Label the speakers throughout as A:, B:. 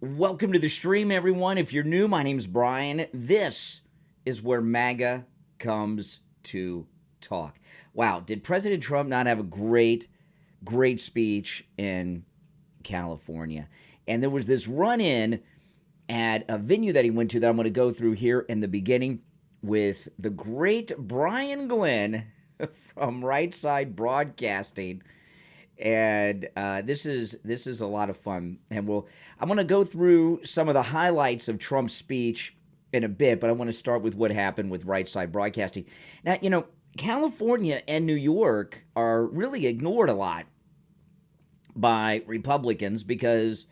A: Welcome to the stream, everyone. If you're new, my name's Brian. This is where MAGA comes to talk. Wow, did President Trump not have a great speech in California? And there was this run-in at a venue that he went to that I'm going to go through here in the beginning with the great Brian Glenn from Right Side Broadcasting. And this is a lot of fun. And I'm going to go through some of the highlights of Trump's speech in a bit, but I want to start with what happened with Right Side Broadcasting. Now, California and New York are really ignored a lot by Republicans because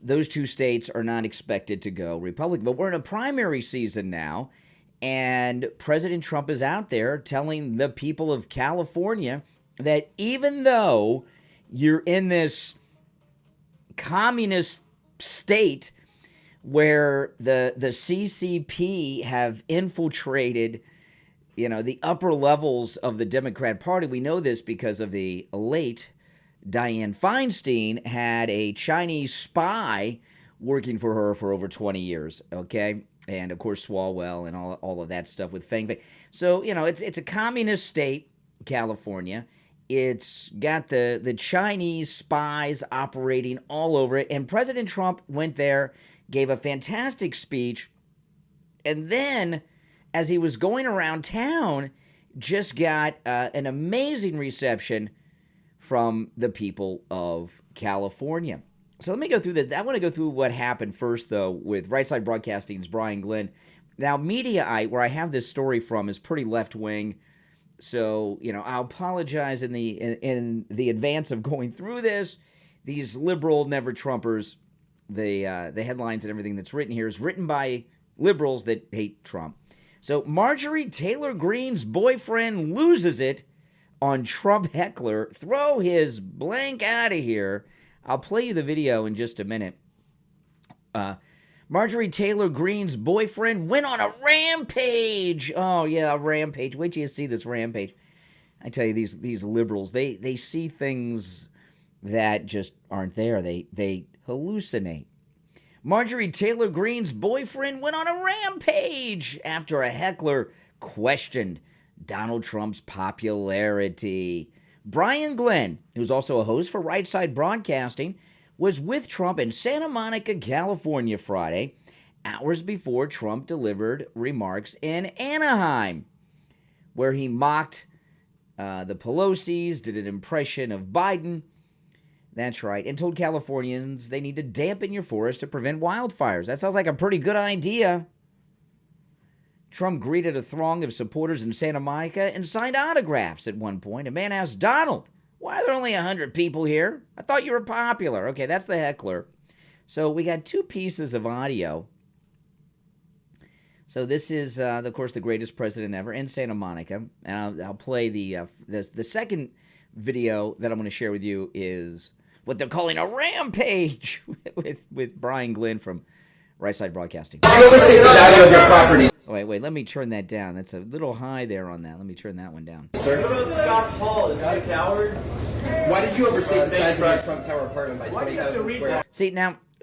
A: those two states are not expected to go Republican. But we're in a primary season now, and President Trump is out there telling the people of California that even though you're in this communist state where the CCP have infiltrated, the upper levels of the Democrat Party. We know this because of the late Dianne Feinstein had a Chinese spy working for her for over 20 years, okay? And, of course, Swalwell and all of that stuff with Feng Fei. So, it's a communist state, California. It's got the Chinese spies operating all over it. And President Trump went there, gave a fantastic speech, and then as he was going around town, just got an amazing reception from the people of California. So let me go through that. I want to go through what happened first, though, with Right Side Broadcasting's Brian Glenn. Now, Mediaite, where I have this story from, is pretty left-wing. So, I'll apologize in the advance of going through this. These liberal never-Trumpers, the headlines and everything that's written here is written by liberals that hate Trump. So, Marjorie Taylor Greene's boyfriend loses it on Trump heckler. Throw his blank out of here. I'll play you the video in just a minute. Marjorie Taylor Greene's boyfriend went on a rampage. Oh, yeah, a rampage. Wait till you see this rampage. I tell you, these liberals, they see things that just aren't there. They hallucinate. Marjorie Taylor Greene's boyfriend went on a rampage after a heckler questioned Donald Trump's popularity. Brian Glenn, who's also a host for Right Side Broadcasting, was with Trump in Santa Monica, California Friday, hours before Trump delivered remarks in Anaheim, where he mocked the Pelosi's, did an impression of Biden, that's right, and told Californians they need to dampen your forest to prevent wildfires. That sounds like a pretty good idea. Trump greeted a throng of supporters in Santa Monica and signed autographs at one point. A man asked Donald, "Why are there only 100 people here? I thought you were popular." Okay, that's the heckler. So we got two pieces of audio. So this is, of course, the greatest president ever in Santa Monica. And I'll play the second video that I'm going to share with you is what they're calling a rampage with Brian Glenn from Right Side Broadcasting.
B: Did you overstate the value of your property?
A: Oh, wait, let me turn that down. That's a little high there on that. Let me turn that one down.
B: Sir?
C: What about Scott Hall? Is that a coward?
B: Why did you overstate the size of your Trump Tower apartment by 20,000 square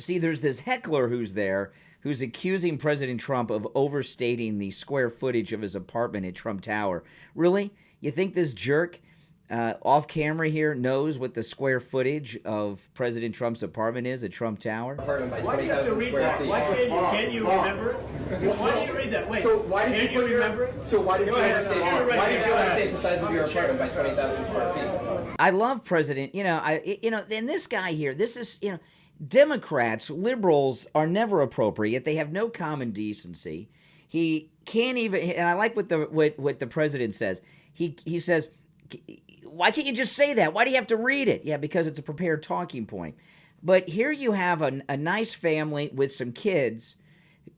A: See, there's this heckler who's there who's accusing President Trump of overstating the square footage of his apartment at Trump Tower. Really? You think this jerk off camera here knows what the square footage of President Trump's apartment is at Trump Tower?
C: Why do you have to read that? Why can't you remember it? Why do you read that? Wait,
B: so why did you remember it? So why did you overstate the size of your apartment by 20,000 square feet?
A: I love President, and this guy here, this is, Democrats, liberals are never appropriate. They have no common decency. He can't even, and I like what the president says. He says, why can't you just say that? Why do you have to read it? Yeah, because it's a prepared talking point. But here you have a nice family with some kids,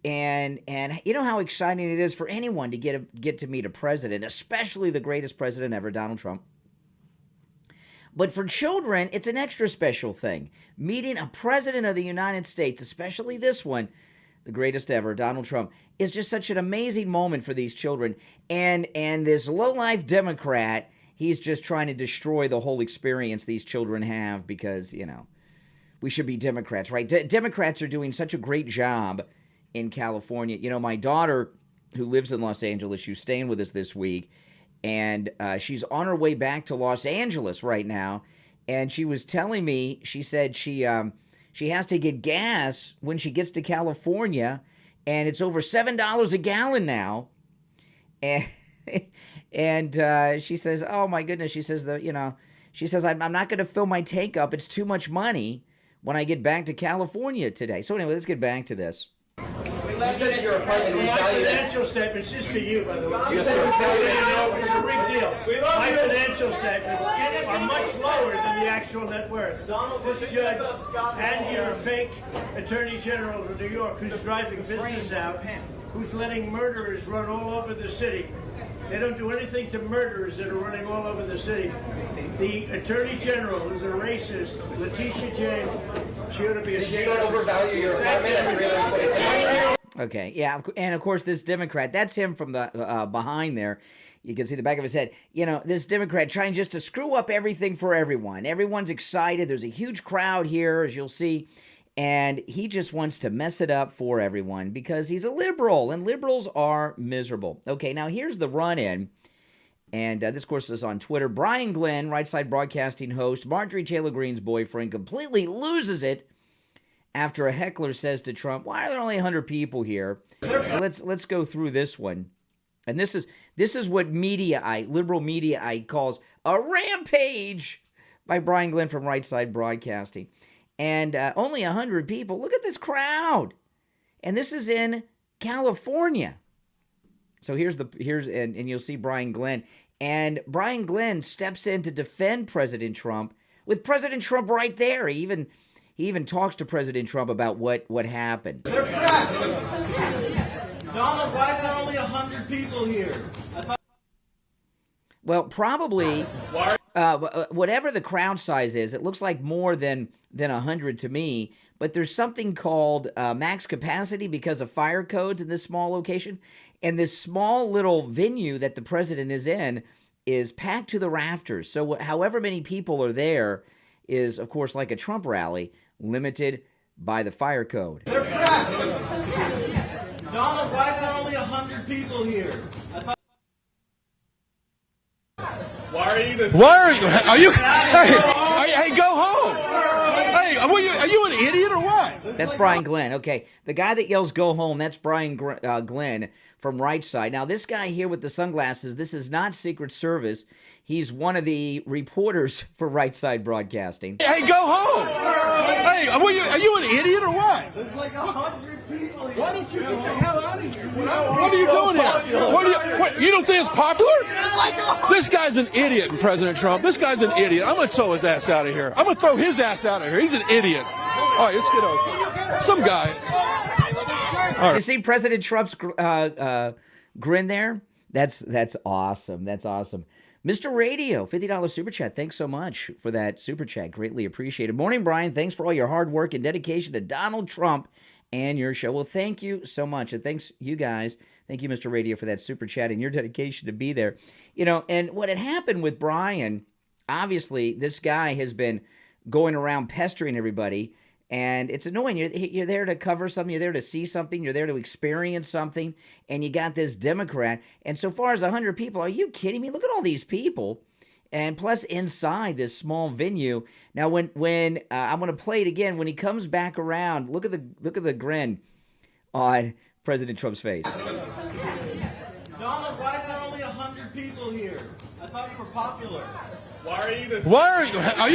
A: and you know how exciting it is for anyone to get to meet a president, especially the greatest president ever, Donald Trump. But for children, it's an extra special thing. Meeting a president of the United States, especially this one, the greatest ever, Donald Trump, is just such an amazing moment for these children. And this low-life Democrat, he's just trying to destroy the whole experience these children have because, we should be Democrats, right? Democrats are doing such a great job in California. You know, my daughter, who lives in Los Angeles, she's staying with us this week, and she's on her way back to Los Angeles right now, and she was telling me, she said she has to get gas when she gets to California, and it's over $7 a gallon now, and she says, oh my goodness, she says, I'm not going to fill my tank up, it's too much money when I get back to California today. So anyway, let's get back to this.
B: You said your apartment was
C: My
B: valued.
C: financial statements, just for you, by the way.
B: You said it was valued.
C: It's a big deal. My financial statements are much lower than the actual net worth. This judge and your fake attorney general of New York, who's driving business out, who's letting murderers run all over the city. They don't do anything to murderers that are running all over the city. The attorney general is a racist, Letitia James. She ought to be ashamed.
B: Did you not overvalue your apartment at $327?
A: Okay, yeah, and of course this Democrat, that's him from the behind there. You can see the back of his head. You know, this Democrat trying just to screw up everything for everyone. Everyone's excited. There's a huge crowd here, as you'll see. And he just wants to mess it up for everyone because he's a liberal, and liberals are miserable. Okay, now here's the run-in. And this, of course, is on Twitter. Brian Glenn, Right Side Broadcasting host, Marjorie Taylor Greene's boyfriend, completely loses it after a heckler says to Trump, why are there only 100 people here? So let's go through this one. And this is what liberal media calls a rampage by Brian Glenn from Right Side Broadcasting. And only 100 people. Look at this crowd. And this is in California. So and you'll see Brian Glenn. And Brian Glenn steps in to defend President Trump with President Trump right there. He even talks to President Trump about what happened.
D: They're pressed. Donald, why is there only 100 people here?
A: Well, probably whatever the crowd size is, it looks like more than 100 to me, but there's something called max capacity because of fire codes in this small location, and this small little venue that the president is in is packed to the rafters. So however many people are there is, of course, like a Trump rally, limited by the fire code.
D: They're pressed. Donald, why is there only 100 people here?
E: Are you? Hey, go home. Hey, are you an idiot or what?
A: That's Brian Glenn. Okay, the guy that yells "Go home." That's Brian Glenn from Right Side. Now, this guy here with the sunglasses, this is not Secret Service. He's one of the reporters for Right Side Broadcasting.
E: Hey, go home. Hey, are you an idiot or what?
D: There's like 100 people here.
E: Why don't you get the hell out of here? What are you doing here? You don't think it's popular? This guy's an idiot, President Trump. This guy's an idiot. I'm going to throw his ass out of here. I'm going to throw his ass out of here. He's an idiot. All right, let's get over. Some guy. All right.
A: You see President Trump's grin there? That's awesome. That's awesome. Mr. Radio, $50 super chat. Thanks so much for that super chat. Greatly appreciated. Morning, Brian. Thanks for all your hard work and dedication to Donald Trump and your show. Well, thank you so much. And thanks, you guys. Thank you, Mr. Radio, for that super chat and your dedication to be there. You know, and what had happened with Brian, obviously, this guy has been going around pestering everybody. And it's annoying. You're there to cover something. You're there to see something. You're there to experience something. And you got this Democrat. And so far as 100 people, are you kidding me? Look at all these people. And plus inside this small venue. Now, when I'm going to play it again, when he comes back around, look at the grin on President Trump's face.
D: Donald, why is there only 100 people here? I thought you were popular.
E: Why are you?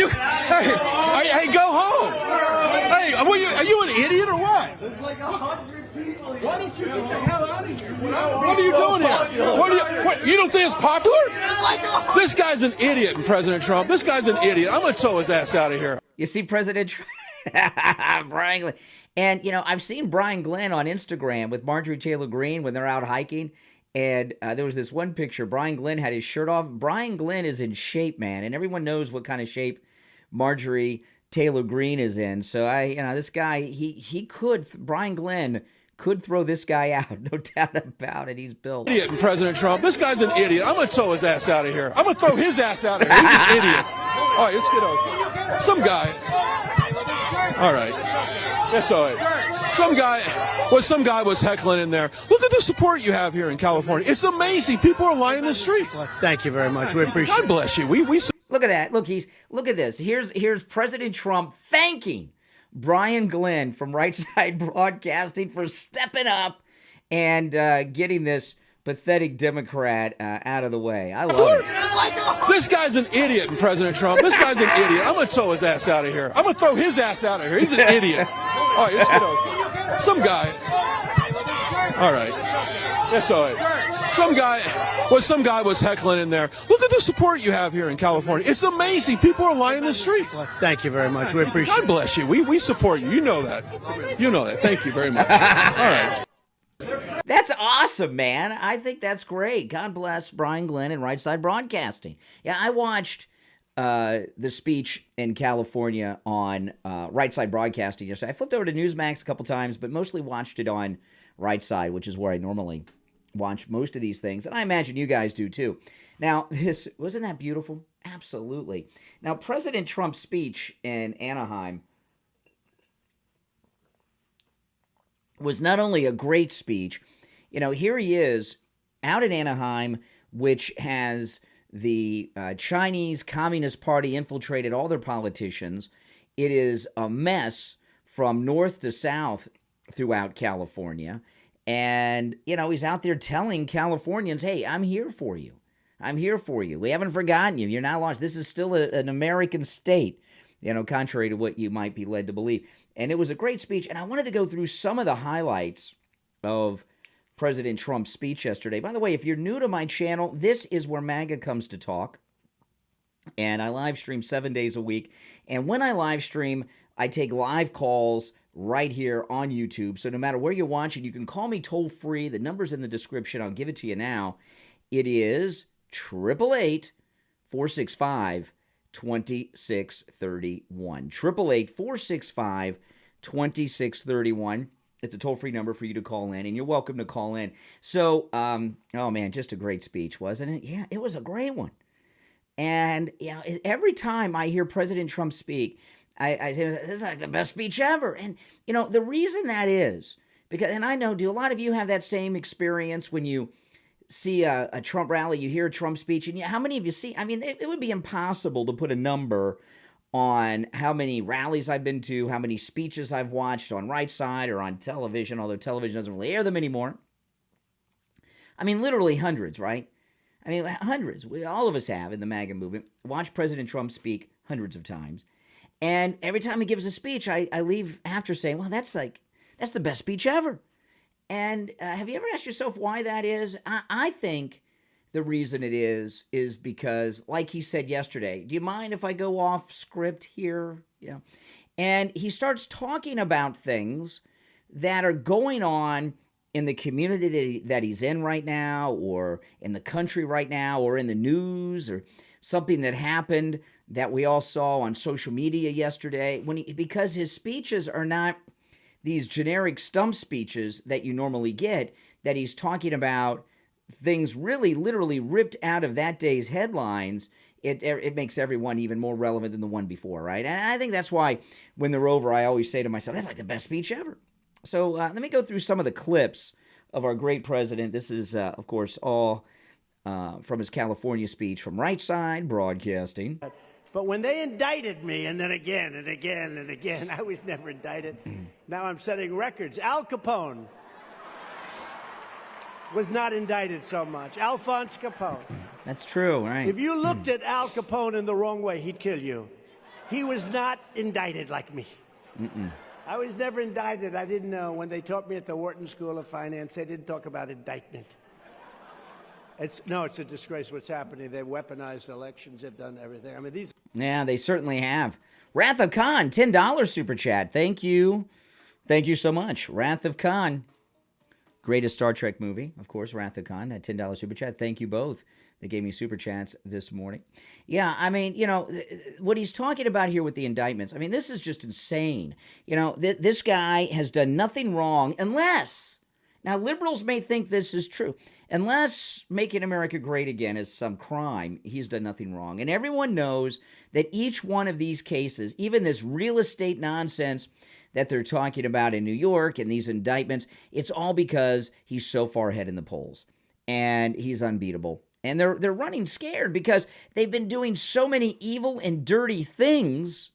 E: Hey, go home. Hey, are you an idiot or what?
D: There's like 100 people here.
E: Why don't you get the hell out of here? What are you doing here? You don't think it's popular? This guy's an idiot, President Trump. This guy's an idiot. I'm going to throw his ass out of here.
A: You see President Trump? Brian Glenn. And, you know, I've seen Brian Glenn on Instagram with Marjorie Taylor Greene when they're out hiking. And there was this one picture. Brian Glenn had his shirt off. Brian Glenn is in shape, man. And everyone knows what kind of shape Marjorie Taylor Greene is in. So, this guy, Brian Glenn could throw this guy out. No doubt about it. He's built.
E: Idiot, President Trump. This guy's an idiot. I'm going to throw his ass out of here. I'm going to throw his ass out of here. He's an idiot. All right, let's get over. Some guy. All right. That's all right. Some guy was heckling in there. Look at the support you have here in California. It's amazing. People are lining the streets.
C: Well, thank you very much. We appreciate it.
E: God bless you. We
A: Look at that. Look at this. Here's President Trump thanking Brian Glenn from Right Side Broadcasting for stepping up and getting this pathetic Democrat out of the way. I love it.
E: This guy's an idiot, President Trump. This guy's an idiot. I'm going to throw his ass out of here. I'm going to throw his ass out of here. He's an idiot. All right, let's get over. Some guy. All right. That's all right. Some guy was heckling in there. Look at the support you have here in California. It's amazing. People are lining the streets.
C: Well, thank you very much. We appreciate it.
E: God bless you. We support you. You know that. You know that. Thank you very much. All right.
A: That's awesome, man. I think that's great. God bless Brian Glenn and Right Side Broadcasting. Yeah, I watched the speech in California on Right Side Broadcasting yesterday. I flipped over to Newsmax a couple times, but mostly watched it on Right Side, which is where I normally watch most of these things, and I imagine you guys do too. Now, wasn't that beautiful? Absolutely. Now, President Trump's speech in Anaheim was not only a great speech. Here he is out in Anaheim, which has the Chinese Communist Party infiltrated all their politicians. It is a mess from north to south throughout California. And, he's out there telling Californians, hey, I'm here for you. I'm here for you. We haven't forgotten you. You're not lost. This is still an American state, contrary to what you might be led to believe. And it was a great speech. And I wanted to go through some of the highlights of President Trump's speech yesterday. By the way, if you're new to my channel, this is where MAGA comes to talk. And I live stream 7 days a week. And when I live stream, I take live calls right here on YouTube. So no matter where you're watching, you can call me toll free. The number's in the description. I'll give it to you now. It is 888-465-2631. 888-465-2631. It's a toll-free number for you to call in, and you're welcome to call in. So, oh man, just a great speech, wasn't it? Yeah, it was a great one. And, every time I hear President Trump speak, I say, this is like the best speech ever. And, the reason that is, because, and I know, do a lot of you have that same experience when you see a Trump rally, you hear a Trump speech, and how many of you see, it would be impossible to put a number on how many rallies I've been to, how many speeches I've watched on Right Side or on television, although television doesn't really air them anymore. Literally hundreds, right? Hundreds. All of us have in the MAGA movement watched President Trump speak hundreds of times. And every time he gives a speech, I leave after saying, well, that's the best speech ever. And have you ever asked yourself why that is? I think the reason it is because, like he said yesterday, do you mind if I go off script here? Yeah. And he starts talking about things that are going on in the community that he's in right now, or in the country right now, or in the news, or something that happened that we all saw on social media yesterday. Because his speeches are not these generic stump speeches that you normally get, that he's talking about things really literally ripped out of that day's headlines, it makes everyone even more relevant than the one before, right? And I think that's why when they're over, I always say to myself, that's like the best speech ever. So let me go through some of the clips of our great president. This is, of course, all from his California speech from Right Side Broadcasting.
C: But when they indicted me, and then again and again and again, I was never indicted. Now I'm setting records. Al Capone was not indicted so much. Alphonse Capone.
A: That's true, right?
C: If you looked at Al Capone in the wrong way, he'd kill you. He was not indicted like me. I was never indicted. I didn't know. When they taught me at the Wharton School of Finance, they didn't talk about indictment. It's a disgrace what's happening. They've weaponized elections. They've done everything.
A: Yeah, they certainly have. Wrath of Khan, $10 super chat. Thank you. Thank you so much. Wrath of Khan. Greatest Star Trek movie, of course, Wrath of Khan, that $10 super chat. Thank you both. They gave me super chats this morning. Yeah, what he's talking about here with the indictments, this is just insane. This guy has done nothing wrong unless Now, liberals may think this is true. Unless making America great again is some crime, he's done nothing wrong. And everyone knows that each one of these cases, even this real estate nonsense that they're talking about in New York and these indictments, it's all because he's so far ahead in the polls. And he's unbeatable. And they're running scared because they've been doing so many evil and dirty things,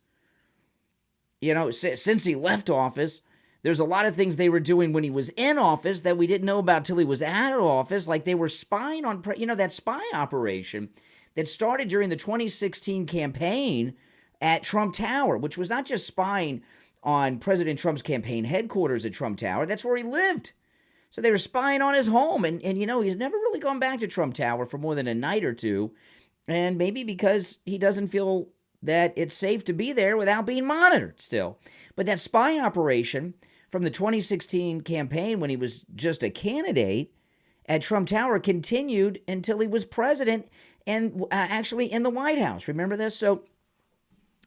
A: since he left office. There's a lot of things they were doing when he was in office that we didn't know about till he was out of office, like they were spying on, that spy operation that started during the 2016 campaign at Trump Tower, which was not just spying on President Trump's campaign headquarters at Trump Tower. That's where he lived. So they were spying on his home, and he's never really gone back to Trump Tower for more than a night or two, and maybe because he doesn't feel that it's safe to be there without being monitored still. But that spy operation from the 2016 campaign, when he was just a candidate at Trump Tower, continued until he was president and actually in the White House. Remember this? So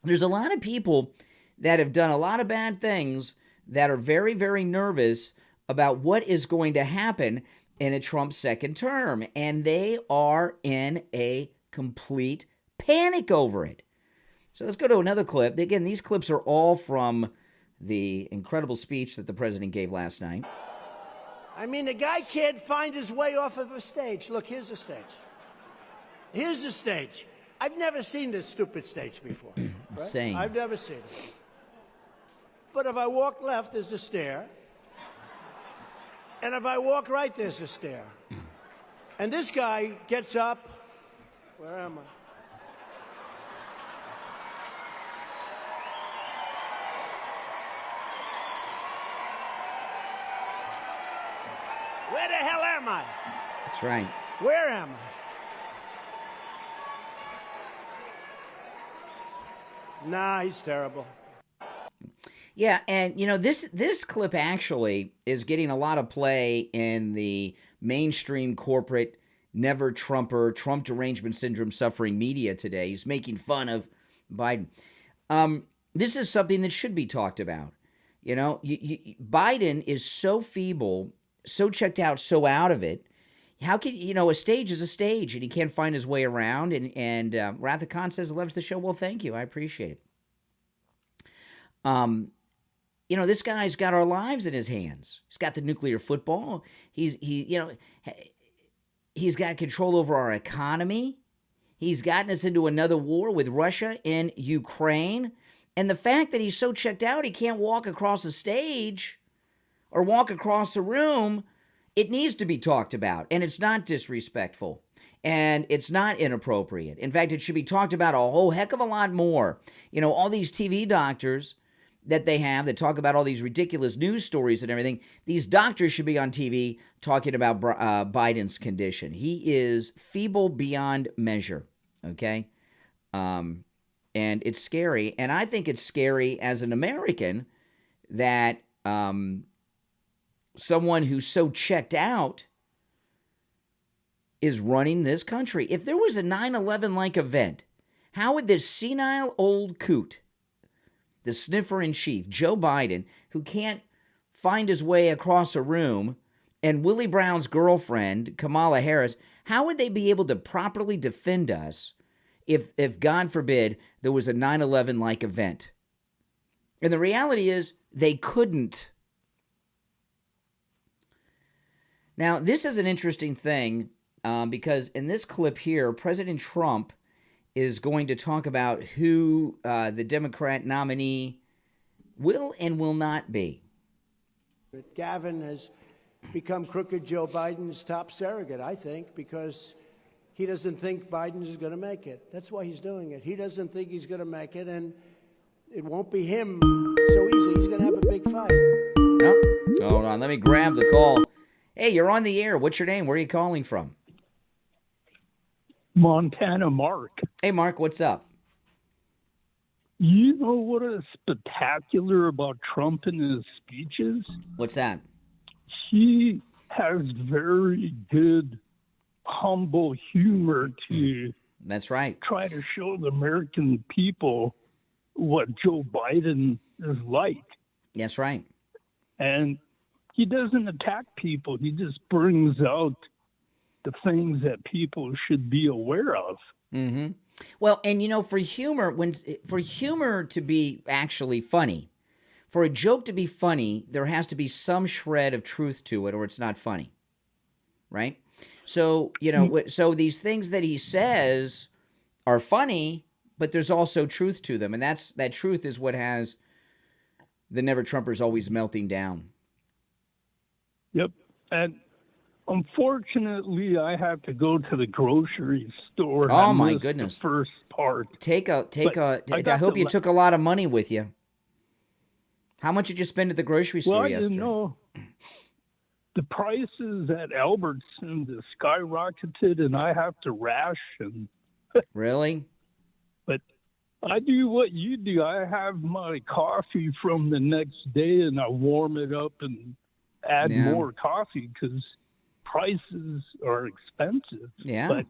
A: there's a lot of people that have done a lot of bad things that are very, very nervous about what is going to happen in a Trump second term. And they are in a complete panic over it. So let's go to another clip. Again, these clips are all from the incredible speech that the president gave last night.
C: I mean, the guy can't find his way off of a stage. Look, here's the stage. Here's the stage. I've never seen this stupid stage before. Right?
A: Same.
C: I've never seen it. But if I walk left, there's a stair. And if I walk right, there's a stair. And this guy gets up. Where am I? Where the hell am I?
A: That's right.
C: Where am I? Nah, he's terrible.
A: Yeah, and this clip actually is getting a lot of play in the mainstream corporate never Trumper, Trump derangement syndrome suffering media today. He's making fun of Biden. This is something that should be talked about. Biden is so feeble, so checked out, so out of it. How can, a stage is a stage, and he can't find his way around. And Wrath of Khan says, loves the show. Well, thank you. I appreciate it. This guy's got our lives in his hands. He's got the nuclear football. He's got control over our economy. He's gotten us into another war with Russia in Ukraine. And the fact that he's so checked out, he can't walk across a stage or walk across a room, it needs to be talked about. And it's not disrespectful. And it's not inappropriate. In fact, it should be talked about a whole heck of a lot more. All these TV doctors that they have that talk about all these ridiculous news stories and everything, these doctors should be on TV talking about Biden's condition. He is feeble beyond measure, okay? And it's scary. And I think it's scary as an American that someone who's so checked out is running this country. If there was a 9/11-like event, how would this senile old coot, the sniffer-in-chief, Joe Biden, who can't find his way across a room, and Willie Brown's girlfriend, Kamala Harris, how would they be able to properly defend us if God forbid, there was a 9/11-like event? And the reality is, they couldn't. Now, this is an interesting thing, because in this clip here, President Trump is going to talk about who the Democrat nominee will and will not be.
C: Gavin has become crooked Joe Biden's top surrogate, I think, because he doesn't think Biden is going to make it. That's why he's doing it. He doesn't think he's going to make it, and it won't be him so easy. He's going to have a big fight.
A: Oh, hold on. Let me grab the call. Hey, you're on the air. What's your name? Where are you calling from?
F: Montana Mark.
A: Hey, Mark, what's up?
F: You know what is spectacular about Trump and his speeches?
A: What's that?
F: He has very good, humble humor to
A: That's right.
F: try to show the American people what Joe Biden is like.
A: That's right.
F: And he doesn't attack people. He just brings out the things that people should be aware of.
A: Mm-hmm. Well, and for humor, for humor to be actually funny, for a joke to be funny, there has to be some shred of truth to it, or it's not funny, right? So so these things that he says are funny, but there's also truth to them, and that truth is what has the Never Trumpers always melting down.
F: Yep, and unfortunately, I have to go to the grocery store.
A: Oh my goodness!
F: The first part.
A: I hope you took a lot of money with you. How much did you spend at the grocery store yesterday?
F: Well, the prices at Albertsons have skyrocketed, and I have to ration.
A: Really?
F: But I do what you do. I have my coffee from the next day, and I warm it up and add more coffee because prices are expensive.
A: Yeah.
F: But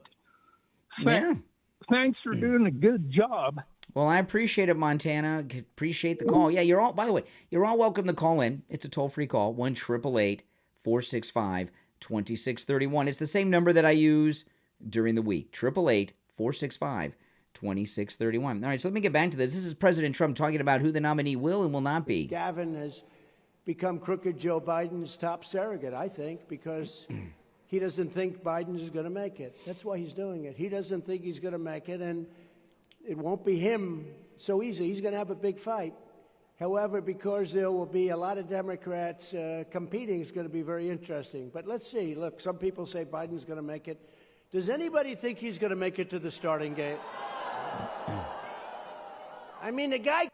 F: thanks for doing a good job.
A: Well, I appreciate it, Montana. Appreciate the call. Yeah, by the way, you're all welcome to call in. It's a toll-free call, 1-888-465-2631. It's the same number that I use during the week, 888-465-2631. All right, so let me get back to this. This is President Trump talking about who the nominee will and will not be.
G: Gavin has become crooked Joe Biden's top surrogate, I think, because he doesn't think Biden is going to make it. That's why he's doing it. He doesn't think he's going to make it, and it won't be him so easy. He's going to have a big fight. However, because there will be a lot of Democrats competing, it's going to be very interesting. But let's see. Look, some people say Biden's going to make it. Does anybody think he's going to make it to the starting gate? I mean, the guy,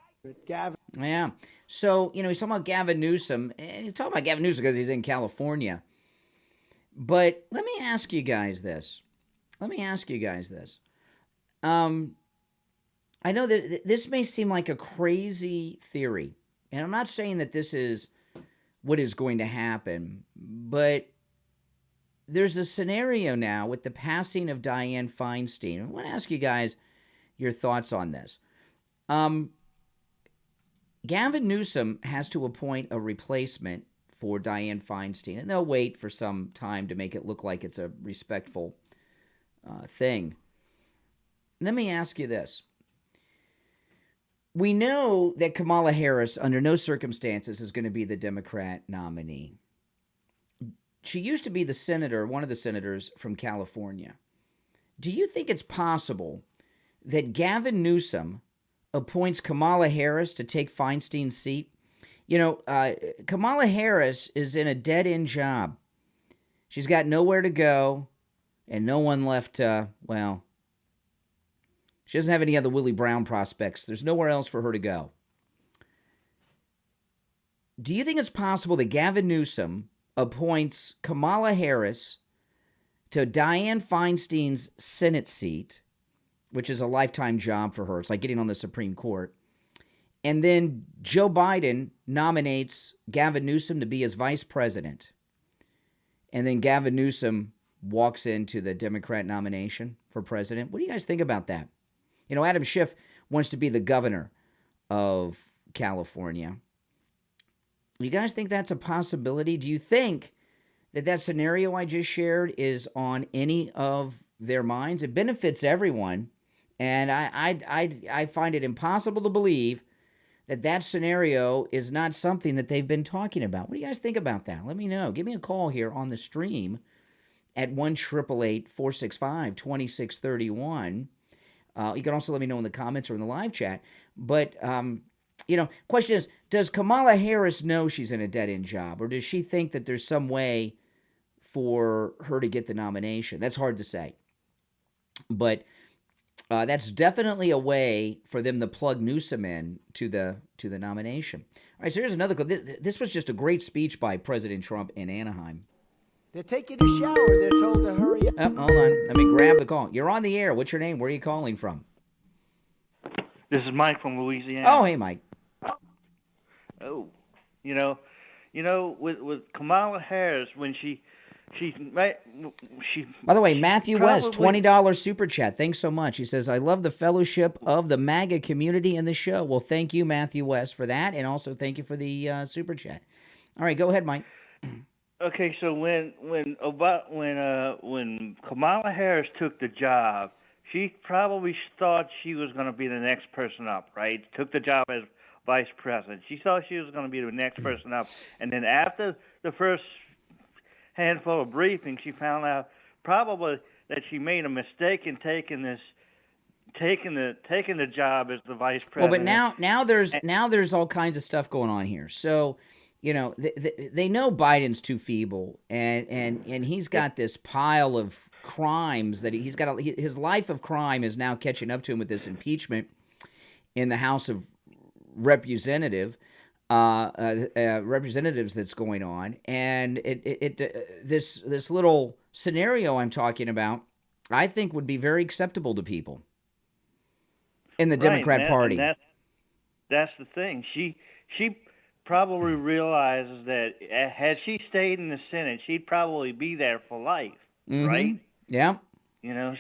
G: Gavin.
A: Yeah. So, he's talking about Gavin Newsom. And he's talking about Gavin Newsom because he's in California. But let me ask you guys this. I know that this may seem like a crazy theory, and I'm not saying that this is what is going to happen, but there's a scenario now with the passing of Dianne Feinstein. I want to ask you guys your thoughts on this. Gavin Newsom has to appoint a replacement for Dianne Feinstein, and they'll wait for some time to make it look like it's a respectful thing. Let me ask you this. We know that Kamala Harris, under no circumstances, is going to be the Democrat nominee. She used to be one of the senators from California. Do you think it's possible that Gavin Newsom appoints Kamala Harris to take Feinstein's seat? Kamala Harris is in a dead-end job. She's got nowhere to go and no one left, she doesn't have any other Willie Brown prospects. There's nowhere else for her to go. Do you think it's possible that Gavin Newsom appoints Kamala Harris to Dianne Feinstein's Senate seat, which is a lifetime job for her? It's like getting on the Supreme Court. And then Joe Biden nominates Gavin Newsom to be his vice president. And then Gavin Newsom walks into the Democrat nomination for president. What do you guys think about that? Adam Schiff wants to be the governor of California. You guys think that's a possibility? Do you think that scenario I just shared is on any of their minds? It benefits everyone, and I find it impossible to believe that scenario is not something that they've been talking about. What do you guys think about that? Let me know. Give me a call here on the stream at 1-888-465-2631. You can also let me know in the comments or in the live chat. But, question is, does Kamala Harris know she's in a dead-end job? Or does she think that there's some way for her to get the nomination? That's hard to say. But that's definitely a way for them to plug Newsom in to the nomination. All right, so here's another clip. This was just a great speech by President Trump in Anaheim.
G: They're taking a shower. They're told to hurry up.
A: Oh, hold on. Let me grab the call. You're on the air. What's your name? Where are you calling from?
H: This is Mike from Louisiana.
A: Oh, hey, Mike.
H: Oh, with Kamala Harris, when she. By
A: the way, Matthew West, $20 super chat. Thanks so much. He says, I love the fellowship of the MAGA community in the show. Well, thank you, Matthew West, for that, and also thank you for the super chat. All right, go ahead, Mike.
H: Okay, so when Kamala Harris took the job, she probably thought she was going to be the next person up, right? Took the job as vice president. She thought she was going to be the next person up, and then after the first handful of briefings, she found out probably that she made a mistake in taking the job as the vice president.
A: Well, but now there's all kinds of stuff going on here. So, you know, they know Biden's too feeble, and he's got this pile of crimes that he's got. His life of crime is now catching up to him with this impeachment in the House of Representatives that's going on, and this little scenario I'm talking about, I think would be very acceptable to people in the Democrat Party.
H: That's the thing. She probably realizes that had she stayed in the Senate, she'd probably be there for life, right?
A: Yeah.
H: You know,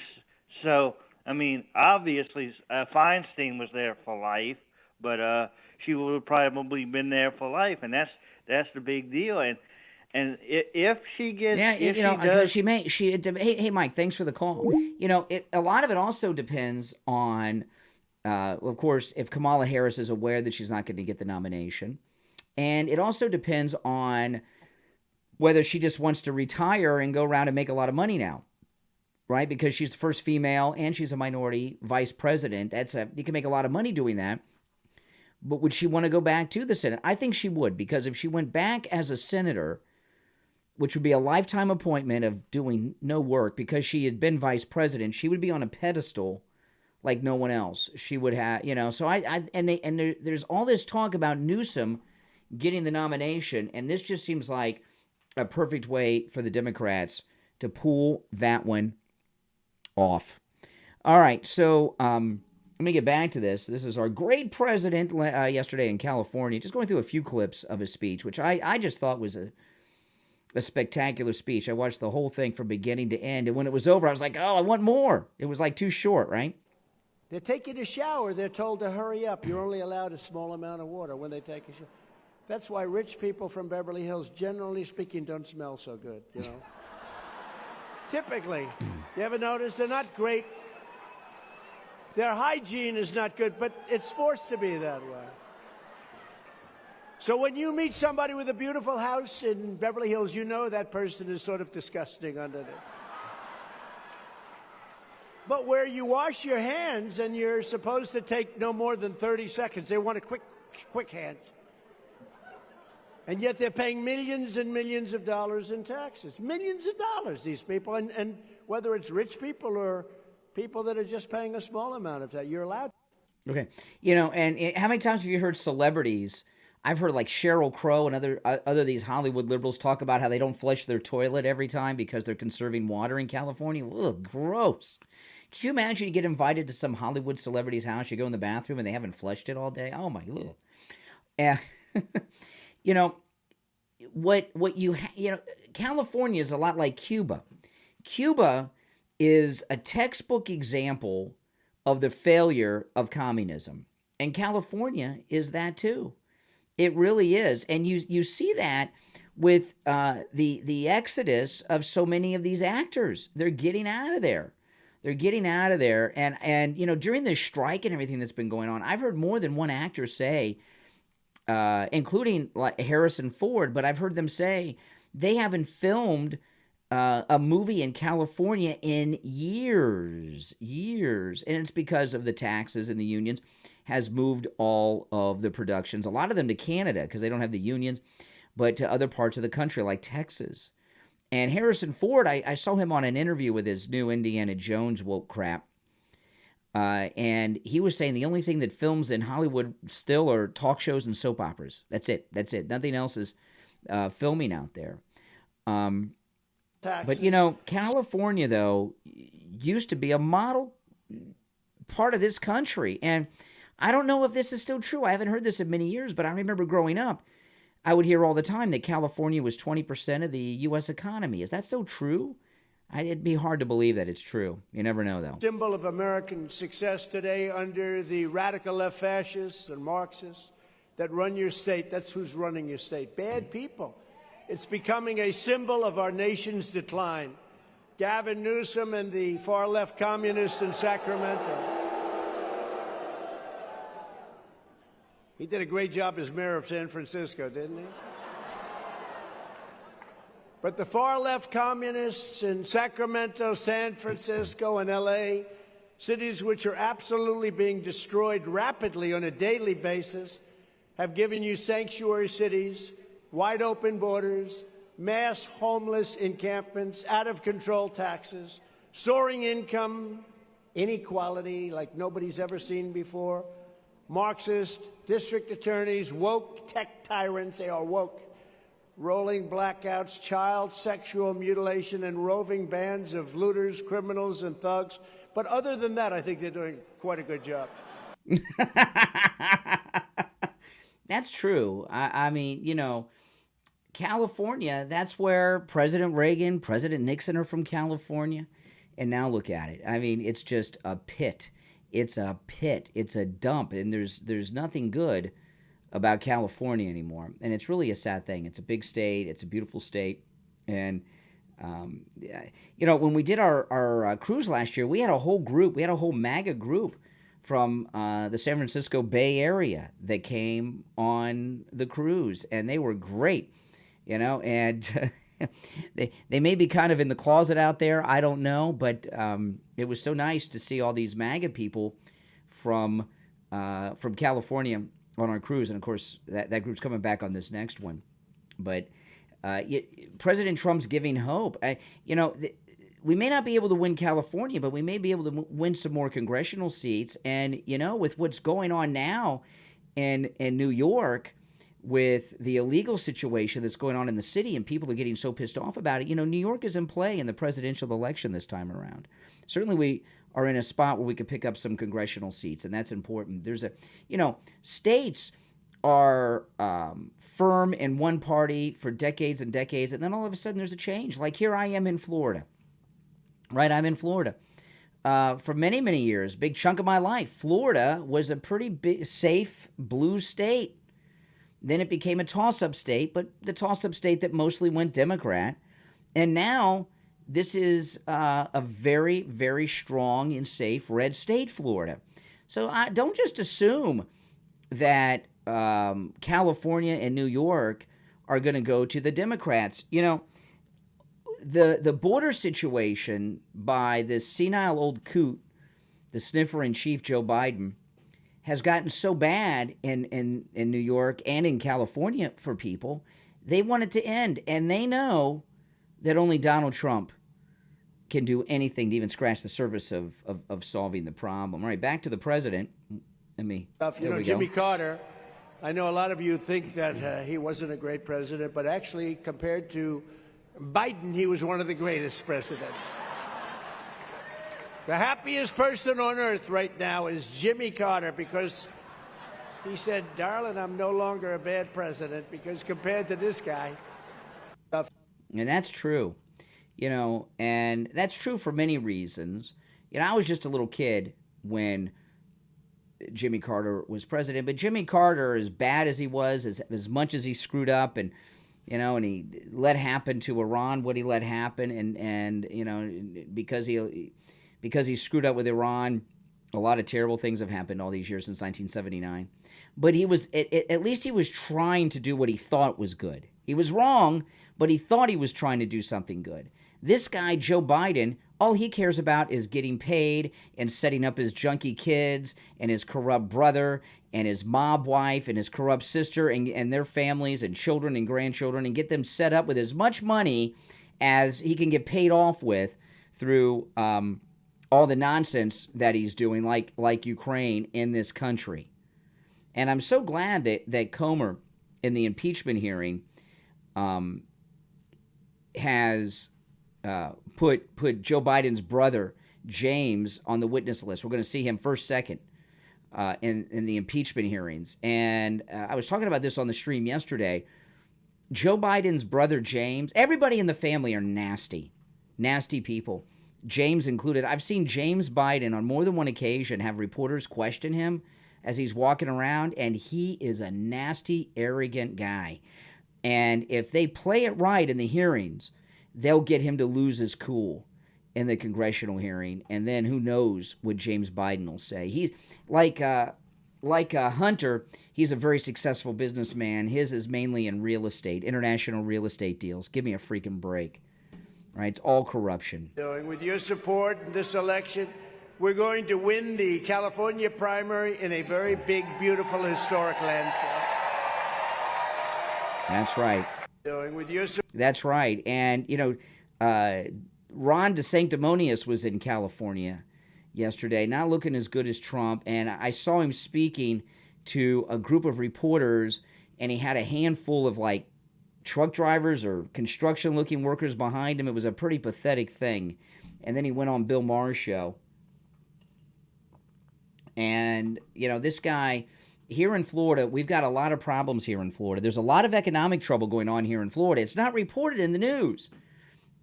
H: so I mean, obviously Feinstein was there for life, but she would have probably been there for life, and that's the big deal. And if she gets, Hey, Mike, thanks for the call.
A: You know, a lot of it also depends on, of course, if Kamala Harris is aware that she's not going to get the nomination. And it also depends on whether she just wants to retire and go around and make a lot of money now, right? Because she's the first female and she's a minority vice president. You can make a lot of money doing that. But would she want to go back to the Senate? I think she would, because if she went back as a senator, which would be a lifetime appointment of doing no work, because she had been vice president, she would be on a pedestal like no one else. She would have, you know. So there's all this talk about Newsom getting the nomination, and this just seems like a perfect way for the Democrats to pull that one off. All right, so let me get back to this. This is our great president yesterday in California, just going through a few clips of his speech, which I just thought was a spectacular speech. I watched the whole thing from beginning to end, and when it was over, I was like, oh, I want more. It was like too short, right?
G: They're taking a shower. They're told to hurry up. You're only allowed a small amount of water when they take a shower. That's why rich people from Beverly Hills, generally speaking, don't smell so good, you know. Typically. You ever notice? They're not great. Their hygiene is not good, but it's forced to be that way. So when you meet somebody with a beautiful house in Beverly Hills, you know that person is sort of disgusting underneath. But where you wash your hands and you're supposed to take no more than 30 seconds, they want a quick hands. And yet they're paying millions and millions of dollars in taxes. Millions of dollars, these people. And whether it's rich people or people that are just paying a small amount of that, you're allowed.
A: Okay. You know, and how many times have you heard celebrities? I've heard like Sheryl Crow and other these Hollywood liberals talk about how they don't flush their toilet every time because they're conserving water in California. Ugh, gross. Can you imagine you get invited to some Hollywood celebrity's house, you go in the bathroom and they haven't flushed it all day? Oh my, ugh. You know, California is a lot like Cuba. Cuba is a textbook example of the failure of communism. And California is that too. It really is. And you see that with the exodus of so many of these actors. They're getting out of there. And you know, during this strike and everything that's been going on, I've heard more than one actor say, including like Harrison Ford, but I've heard them say they haven't filmed a movie in California in years. And it's because of the taxes, and the unions has moved all of the productions, a lot of them to Canada because they don't have the unions, but to other parts of the country like Texas. And Harrison Ford, I saw him on an interview with his new Indiana Jones woke crap. And he was saying the only thing that films in Hollywood still are talk shows and soap operas. That's it. Nothing else is filming out there. But, you know, California, though, used to be a model part of this country. And I don't know if this is still true. I haven't heard this in many years, but I remember growing up, I would hear all the time that California was 20% of the U.S. economy. Is that still true? It'd be hard to believe that it's true. You never know, though.
G: Symbol of American success today under the radical left fascists and Marxists that run your state. That's who's running your state. Bad people. It's becoming a symbol of our nation's decline. Gavin Newsom and the far-left communists in Sacramento. He did a great job as mayor of San Francisco, didn't he? But the far-left communists in Sacramento, San Francisco, and L.A., cities which are absolutely being destroyed rapidly on a daily basis, have given you sanctuary cities, wide-open borders, mass homeless encampments, out-of-control taxes, soaring income, inequality like nobody's ever seen before, Marxist district attorneys, woke tech tyrants, they are woke, rolling blackouts, child sexual mutilation, and roving bands of looters, criminals, and thugs. But other than that, I think they're doing quite a good job.
A: That's true. I mean, you know, California, that's where President Reagan, President Nixon are from California. And now look at it. I mean, it's just a pit. It's a pit. It's a dump. And there's nothing good about California anymore. And it's really a sad thing. It's a big state. It's a beautiful state. And, you know, when we did our cruise last year, we had a whole group. We had a whole MAGA group from the San Francisco Bay Area that came on the cruise. And they were great, you know. And they may be kind of in the closet out there. I don't know. But it was so nice to see all these MAGA people from California on our cruise. And, of course, that group's coming back on this next one. But President Trump's giving hope. You know, we may not be able to win California, but we may be able to win some more congressional seats. And, you know, with what's going on now in New York, with the illegal situation that's going on in the city, and people are getting so pissed off about it, you know, New York is in play in the presidential election this time around. Certainly we are in a spot where we could pick up some congressional seats, and that's important. There's you know, states are firm in one party for decades and decades, and then all of a sudden there's a change. Like here I am in Florida, right? I'm in Florida. For many, many years, big chunk of my life, Florida was a pretty big, safe blue state. Then it became a toss-up state, but the toss-up state that mostly went Democrat. And now this is a very, very strong and safe red state, Florida. So don't just assume that California and New York are going to go to the Democrats. You know, the border situation by this senile old coot, the sniffer-in-chief Joe Biden, has gotten so bad in New York and in California for people, they want it to end. And they know that only Donald Trump can do anything to even scratch the surface of solving the problem. All right, back to the president.
G: You know, Jimmy Carter, I know a lot of you think that he wasn't a great president, but actually, compared to Biden, he was one of the greatest presidents. The happiest person on earth right now is Jimmy Carter, because he said, darling, I'm no longer a bad president, because compared to this guy.
A: And that's true, you know, and that's true for many reasons. You know, I was just a little kid when Jimmy Carter was president, but Jimmy Carter, as bad as he was, as much as he screwed up, and you know, and he let happen to Iran what he let happen, and you know, because he screwed up with Iran, a lot of terrible things have happened all these years since 1979. But he was at least he was trying to do what he thought was good. He was wrong, but he thought he was trying to do something good. This guy, Joe Biden, all he cares about is getting paid and setting up his junkie kids and his corrupt brother and his mob wife and his corrupt sister and their families and children and grandchildren, and get them set up with as much money as he can get paid off with through all the nonsense that he's doing, like Ukraine, in this country. And I'm so glad that Comer, in the impeachment hearing, has put Joe Biden's brother, James, on the witness list. We're going to see him first, second in the impeachment hearings. And I was talking about this on the stream yesterday. Joe Biden's brother, James, everybody in the family are nasty people. James included. I've seen James Biden on more than one occasion have reporters question him as he's walking around, and he is a nasty, arrogant guy. And if they play it right in the hearings, they'll get him to lose his cool in the congressional hearing. And then who knows what James Biden will say. He, like Hunter, he's a very successful businessman. His is mainly in real estate, international real estate deals. Give me a freaking break. Right? It's all corruption.
G: With your support in this election, we're going to win the California primary in a very big, beautiful, historic landslide.
A: That's right.
G: With your
A: That's right. And, you know, Ron DeSanctimonious was in California yesterday, not looking as good as Trump. And I saw him speaking to a group of reporters, and he had a handful of, like, truck drivers or construction-looking workers behind him. It was a pretty pathetic thing. And then he went on Bill Maher's show. And, you know, this guy... Here in Florida, we've got a lot of problems here in Florida. There's a lot of economic trouble going on here in Florida. It's not reported in the news.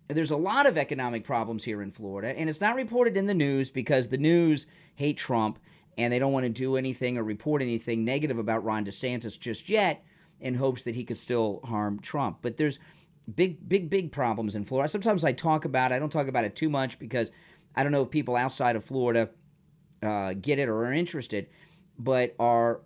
A: There's a lot of economic problems here in Florida, and it's not reported in the news because the news hate Trump, and they don't want to do anything or report anything negative about Ron DeSantis just yet in hopes that he could still harm Trump. But there's big problems in Florida. Sometimes I talk about it. I don't talk about it too much because I don't know if people outside of Florida get it or are interested. But our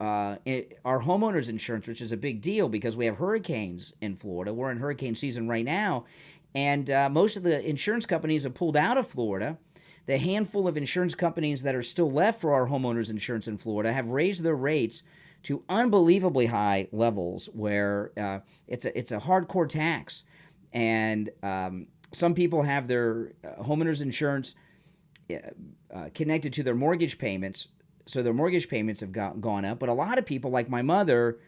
A: homeowners insurance, which is a big deal because we have hurricanes in Florida. We're in hurricane season right now, and most of the insurance companies have pulled out of Florida. The handful of insurance companies that are still left for our homeowners insurance in Florida have raised their rates to unbelievably high levels where it's a hardcore tax. And some people have their homeowners insurance connected to their mortgage payments, so their mortgage payments have gone up. But a lot of people, like my mother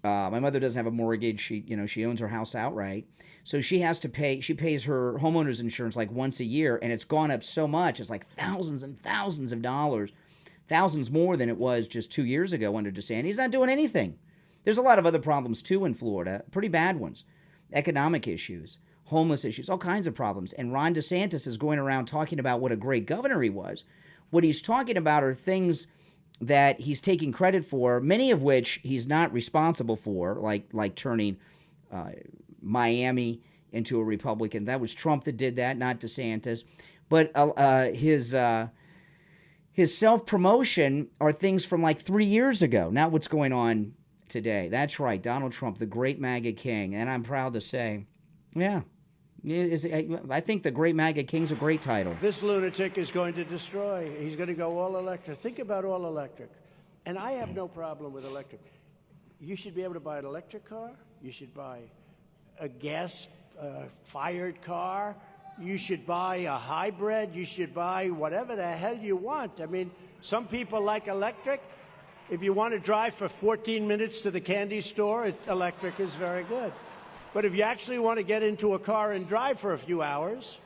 A: doesn't have a mortgage. She owns her house outright. So she has to pay. She pays her homeowner's insurance like once a year, and it's gone up so much. It's like thousands and thousands of dollars, thousands more than it was just 2 years ago under DeSantis. He's not doing anything. There's a lot of other problems too in Florida, pretty bad ones, economic issues, homeless issues, all kinds of problems. And Ron DeSantis is going around talking about what a great governor he was. What he's talking about are things that he's taking credit for, many of which he's not responsible for, like turning Miami into a Republican. That was Trump that did that, not DeSantis. But his self-promotion are things from like 3 years ago, not what's going on today. That's right, Donald Trump, the great MAGA king. And I'm proud to say, yeah, I think the Great MAGA King's a great title.
G: This lunatic is going to destroy. He's going to go all electric. Think about all electric. And I have no problem with electric. You should be able to buy an electric car. You should buy a gas-fired car. You should buy a hybrid. You should buy whatever the hell you want. I mean, some people like electric. If you want to drive for 14 minutes to the candy store, electric is very good. But if you actually want to get into a car and drive for a few hours,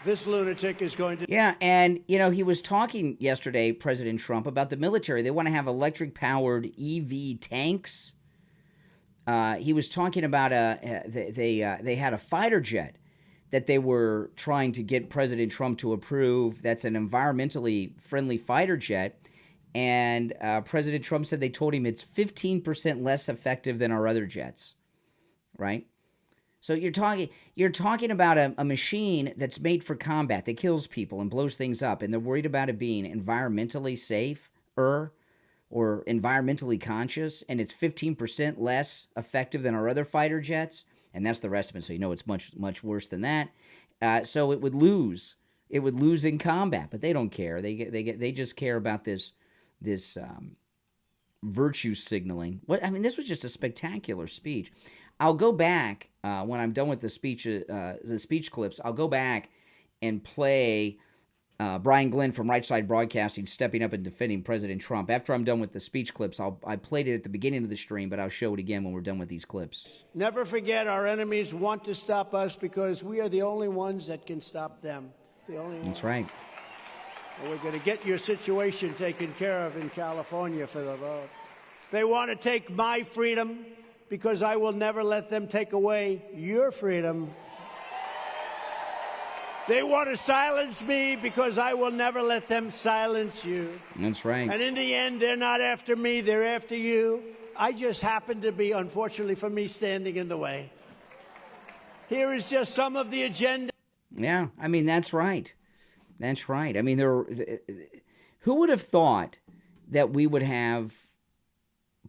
G: this lunatic is going to...
A: Yeah, and, he was talking yesterday, President Trump, about the military. They want to have electric-powered EV tanks. He was talking about they had a fighter jet that they were trying to get President Trump to approve. That's an environmentally friendly fighter jet. And President Trump said they told him it's 15% less effective than our other jets. Right? So you're talking about a machine that's made for combat, that kills people and blows things up, and they're worried about it being environmentally safe or environmentally conscious, and it's 15% less effective than our other fighter jets, and that's the estimate, so it's much, much worse than that. So it would lose. It would lose in combat, but they don't care. They just care about this virtue signaling. This was just a spectacular speech. I'll go back when I'm done with the speech clips. I'll go back and play Brian Glenn from Right Side Broadcasting stepping up and defending President Trump. After I'm done with the speech clips, I played it at the beginning of the stream, but I'll show it again when we're done with these clips.
G: Never forget, our enemies want to stop us because we are the only ones that can stop them. The only ones.
A: That's right.
G: And we're going to get your situation taken care of in California for the vote. They want to take my freedom because I will never let them take away your freedom. They want to silence me because I will never let them silence you.
A: That's right.
G: And in the end, they're not after me, they're after you. I just happened to be, unfortunately for me, standing in the way. Here is just some of the agenda.
A: Yeah, I mean, that's right. That's right. I mean, who would have thought that we would have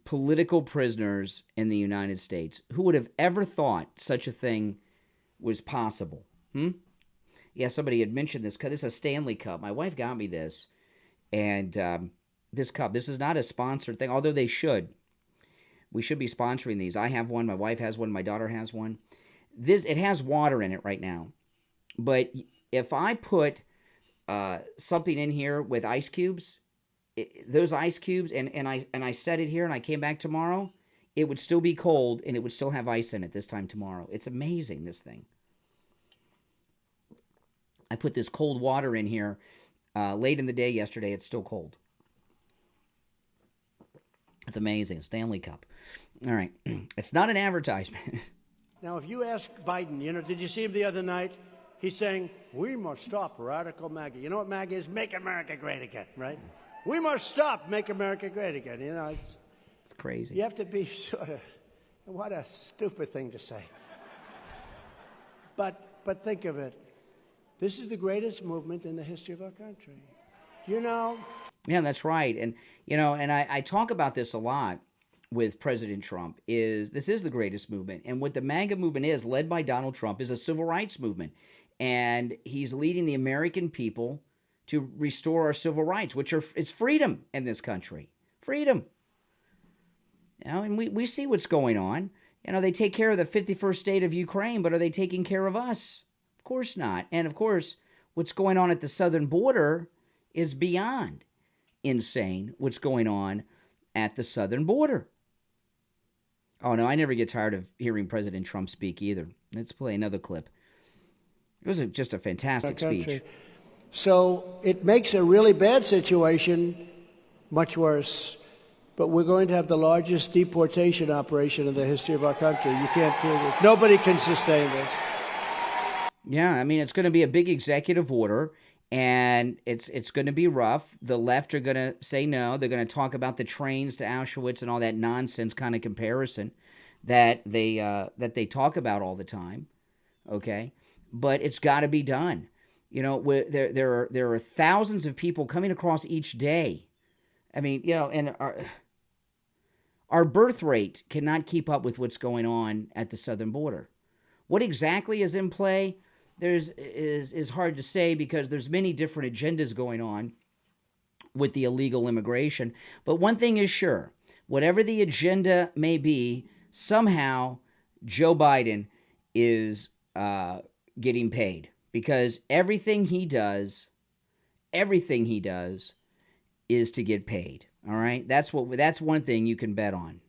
A: political prisoners in the United States? Who would have ever thought such a thing was possible? Yeah, somebody had mentioned this. This is a Stanley Cup. My wife got me this. And this cup, this is not a sponsored thing, although they should. We should be sponsoring these. I have one. My wife has one. My daughter has one. It has water in it right now. But if I put something in here with ice cubes, those ice cubes, and I set it here and I came back tomorrow, it would still be cold and it would still have ice in it this time tomorrow. It's amazing, this thing. I put this cold water in here late in the day yesterday. It's still cold. It's amazing. Stanley Cup. All right. It's not an advertisement.
G: Now, if you ask Biden, did you see him the other night? He's saying, we must stop radical MAGA. You know what MAGA is? Make America Great Again, right? We must stop Make America Great Again.
A: It's crazy.
G: You have to be sort of, what a stupid thing to say. But think of it. This is the greatest movement in the history of our country.
A: Yeah, that's right. And, and I talk about this a lot with President Trump, this is the greatest movement. And what the MAGA movement is, led by Donald Trump, is a civil rights movement. And he's leading the American people to restore our civil rights, which is freedom in this country. Freedom. And we see what's going on. They take care of the 51st state of Ukraine, but are they taking care of us? Of course not. And of course, what's going on at the southern border is beyond insane, what's going on at the southern border. Oh, no, I never get tired of hearing President Trump speak either. Let's play another clip. It was just a fantastic speech.
G: So it makes a really bad situation much worse. But we're going to have the largest deportation operation in the history of our country. You can't do this. Nobody can sustain this.
A: Yeah, I mean, it's going to be a big executive order, and it's going to be rough. The left are going to say no. They're going to talk about the trains to Auschwitz and all that nonsense kind of comparison that they talk about all the time. Okay, but it's got to be done. There are thousands of people coming across each day. I mean, and our birth rate cannot keep up with what's going on at the southern border. What exactly is in play? Is hard to say because there's many different agendas going on with the illegal immigration. But one thing is sure, whatever the agenda may be, somehow Joe Biden is getting paid because everything he does is to get paid. All right, that's one thing you can bet on.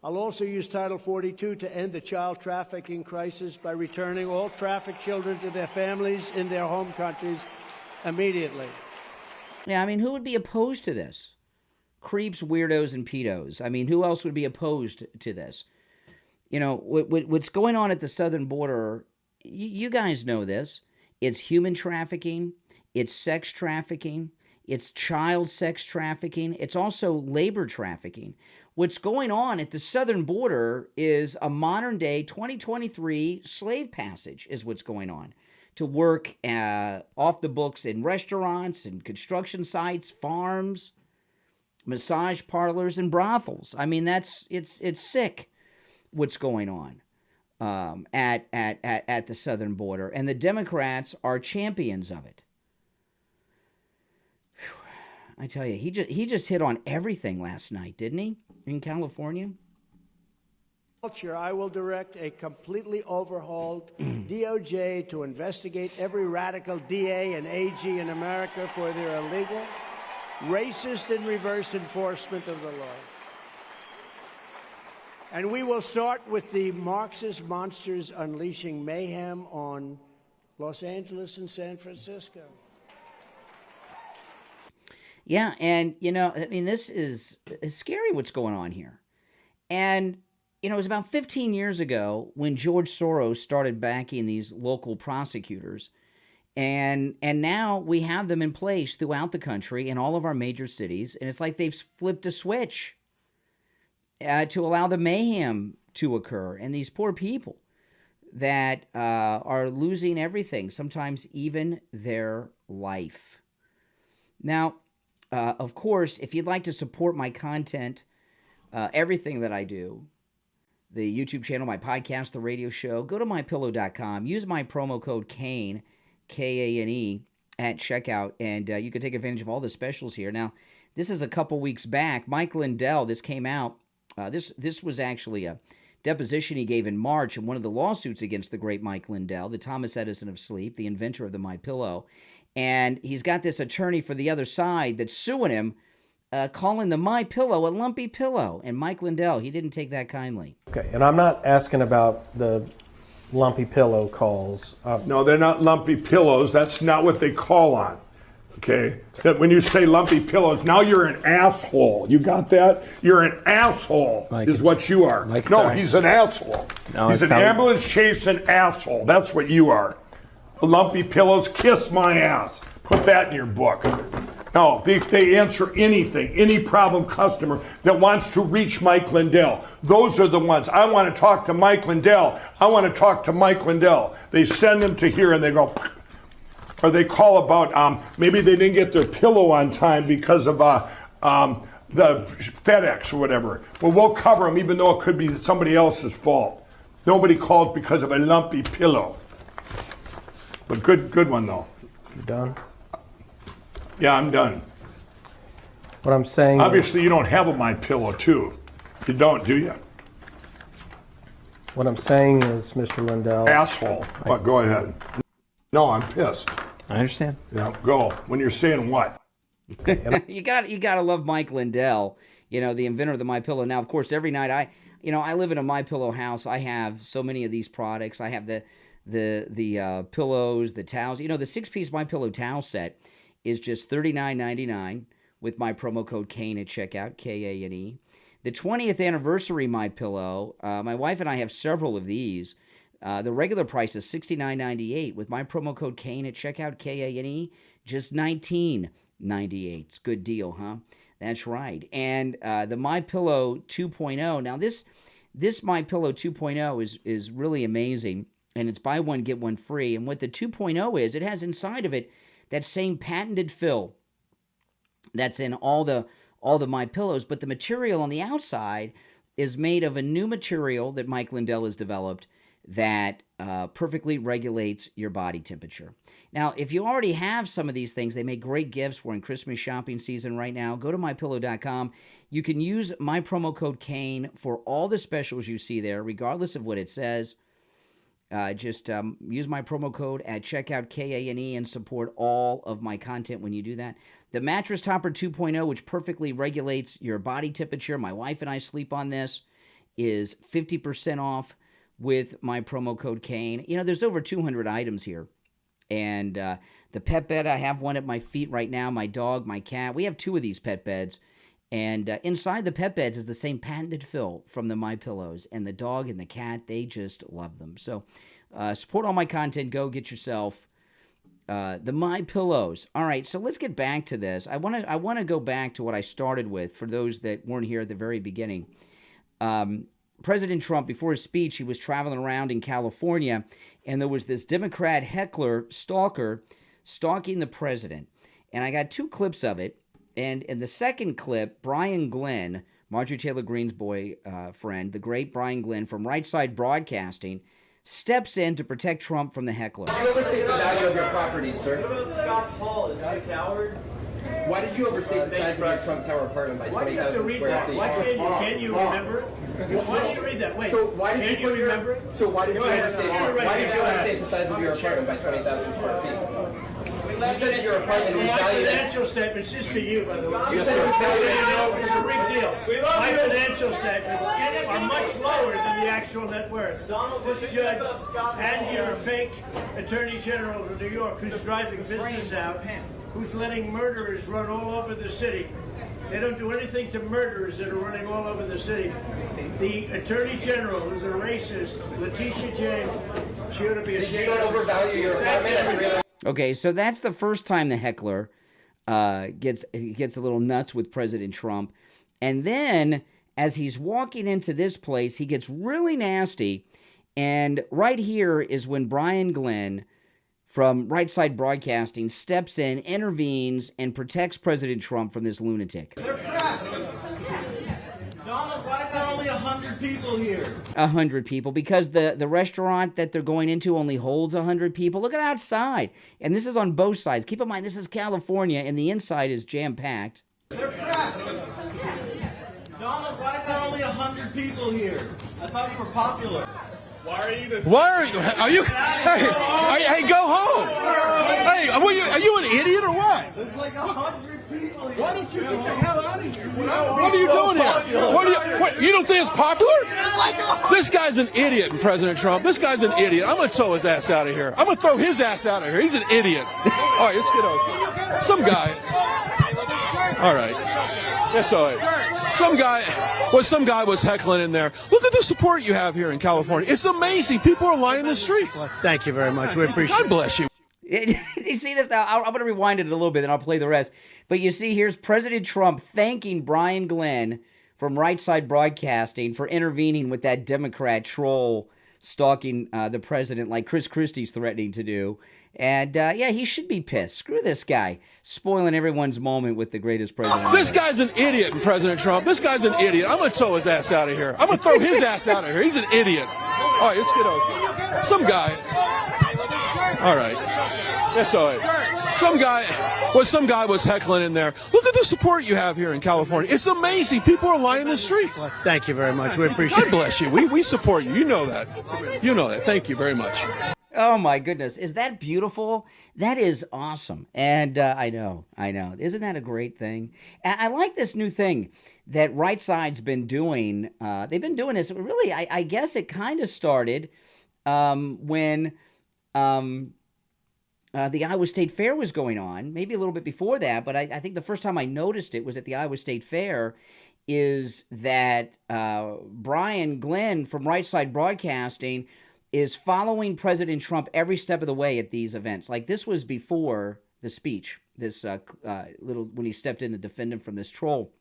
G: I'll also use Title 42 to end the child trafficking crisis by returning all trafficked children to their families in their home countries immediately.
A: Yeah, I mean, who would be opposed to this? Creeps, weirdos, and pedos. I mean, who else would be opposed to this? What's going on at the southern border, you guys know this. It's human trafficking. It's sex trafficking. It's child sex trafficking. It's also labor trafficking. What's going on at the southern border is a modern-day 2023 slave passage is what's going on. To work off the books in restaurants and construction sites, farms, massage parlors, and brothels. I mean, it's sick what's going on at the southern border. And the Democrats are champions of it. I tell you, he just hit on everything last night, didn't he? In California?
G: I will direct a completely overhauled DOJ to investigate every radical DA and AG in America for their illegal, racist, and reverse enforcement of the law. And we will start with the Marxist monsters unleashing mayhem on Los Angeles and San Francisco.
A: Yeah, and, I mean, this is scary what's going on here. And, it was about 15 years ago when George Soros started backing these local prosecutors. And now we have them in place throughout the country in all of our major cities. And it's like they've flipped a switch. to allow the mayhem to occur. And these poor people that are losing everything, sometimes even their life. Now, of course, if you'd like to support my content, everything that I do, the YouTube channel, my podcast, the radio show, go to mypillow.com. Use my promo code Kane, K-A-N-E, at checkout, and you can take advantage of all the specials here. Now, this is a couple weeks back. Mike Lindell, this came out. This was actually a deposition he gave in March in one of the lawsuits against the great Mike Lindell, the Thomas Edison of sleep, the inventor of the MyPillow. And he's got this attorney for the other side that's suing him, calling the MyPillow a lumpy pillow. And Mike Lindell, he didn't take that kindly.
I: Okay, and I'm not asking about the lumpy pillow calls.
E: No, they're not lumpy pillows. That's not what they call on. Okay? When you say lumpy pillows, now you're an asshole. You got that? You're an asshole, is what you are. No, he's an asshole. No, he's an ambulance chasing asshole. That's what you are. The lumpy pillows, kiss my ass. Put that in your book. No, they answer anything, any problem customer that wants to reach Mike Lindell. Those are the ones. I want to talk to Mike Lindell. I want to talk to Mike Lindell. They send them to here and they go, or they call about maybe they didn't get their pillow on time because of the FedEx or whatever. Well, we'll cover them even though it could be somebody else's fault. Nobody called because of a lumpy pillow. But good one though.
I: You done?
E: Yeah, I'm done.
I: What I'm saying.
E: Obviously, you don't have a MyPillow too. You don't, do you?
I: What I'm saying is, Mr. Lindell.
E: Asshole. What? Go ahead. No, I'm pissed.
J: I understand.
E: Yeah, go. When you're saying what?
A: you got to love Mike Lindell, the inventor of the MyPillow. Now, of course, every night I live in a MyPillow house. I have so many of these products. I have the pillows, the towels. The 6-piece MyPillow towel set is just $39.99 with my promo code Kane at checkout, K-A-N-E. The 20th anniversary MyPillow, my wife and I have several of these. The regular price is $69.98 with my promo code Kane at checkout, K-A-N-E, just $19.98. It's a good deal, huh? That's right. And the MyPillow 2.0. Now, this MyPillow 2.0 is really amazing, and it's buy one, get one free. And what the 2.0 is, it has inside of it that same patented fill that's in all the MyPillows, but the material on the outside is made of a new material that Mike Lindell has developed that perfectly regulates your body temperature. Now, if you already have some of these things, they make great gifts. We're in Christmas shopping season right now. Go to mypillow.com. You can use my promo code Kane for all the specials you see there, regardless of what it says. Just use my promo code at checkout, K-A-N-E, and support all of my content when you do that. The Mattress Topper 2.0, which perfectly regulates your body temperature, my wife and I sleep on this, is 50% off with my promo code Kane. There's over 200 items here. And the pet bed, I have one at my feet right now, my dog, my cat. We have 2 of these pet beds. And inside the pet beds is the same patented fill from the MyPillows. And the dog and the cat, they just love them. So support all my content. Go get yourself the MyPillows. All right, so let's get back to this. I want to go back to what I started with for those that weren't here at the very beginning. President Trump, before his speech, he was traveling around in California, and there was this Democrat heckler stalker stalking the president. And I got 2 clips of it. And in the second clip, Brian Glenn, Marjorie Taylor Greene's friend, the great Brian Glenn from Right Side Broadcasting, steps in to protect Trump from the heckler.
B: Did you overstate the value of your property, sir?
D: What about Scott Paul? Is he a coward?
B: Why did you overstate the size of your Trump Tower apartment by 20,000 square feet?
C: Why can't you remember? Why do you read that? Wait.
B: So why did you remember? So why did you overstate the size of your apartment by 20,000 square feet? You said that your apartment was
C: My
B: valued.
C: financial statements, just for you, by the way.
B: You said it was valued.
C: It's a big deal. My financial statements are much lower than the actual net worth. This judge and your fake Attorney General of New York, who's driving business out, who's letting murderers run all over the city. They don't do anything to murderers that are running all over the city. The Attorney General is a racist, Letitia James. She ought to be ashamed.
B: You don't overvalue your apartment.
A: Okay, so that's the first time the heckler gets a little nuts with President Trump. And then as he's walking into this place, he gets really nasty. And right here is when Brian Glenn from Right Side Broadcasting steps in, intervenes, and protects President Trump from this lunatic.
D: They're trapped. Donald, why is there only 100 people here?
A: 100 people, because the restaurant that they're going into only holds 100 people. Look at outside. And this is on both sides. Keep in mind, this is California, and the inside is jam-packed.
D: They're trapped. Donald, why is there only 100 people here? I thought you were popular.
E: Why are you? Hey, go home. Hey, are you an idiot or what?
D: There's like 100 people here.
E: Why don't you get the hell out of here? What are you doing here? You don't think it's popular? This guy's an idiot, President Trump. This guy's an idiot. I'm going to tow his ass out of here. I'm going to throw his ass out of here. He's an idiot. All right, let's get over. Some guy. All right. That's all right. Some guy was heckling in there. Look at the support you have here in California. It's amazing. People are lining the streets.
G: Well, thank you very much. We appreciate it.
E: God bless you.
A: You see this now? I'm going to rewind it a little bit, and I'll play the rest. But you see, here's President Trump thanking Brian Glenn from Right Side Broadcasting for intervening with that Democrat troll stalking the president like Chris Christie's threatening to do. And, yeah, he should be pissed. Screw this guy, spoiling everyone's moment with the greatest president.
E: This guy's an idiot, President Trump. This guy's an idiot. I'm going to tow his ass out of here. I'm going to throw his ass out of here. He's an idiot. All right, let's get over. Some guy. All right. That's all right. Some guy was heckling in there. Look at the support you have here in California. It's amazing. People are lining the streets.
G: Well, thank you very much. We appreciate it.
E: God bless you. We support you. You know that. You know that. Thank you very much.
A: Oh, my goodness. Is that beautiful? That is awesome. And I know. Isn't that a great thing? I like this new thing that Right Side's been doing. They've been doing this. Really, I guess it kind of started when the Iowa State Fair was going on, maybe a little bit before that, but I think the first time I noticed it was at the Iowa State Fair, is that Brian Glenn from Right Side Broadcasting is following President Trump every step of the way at these events. Like, this was before the speech, this when he stepped in to defend him from this troll.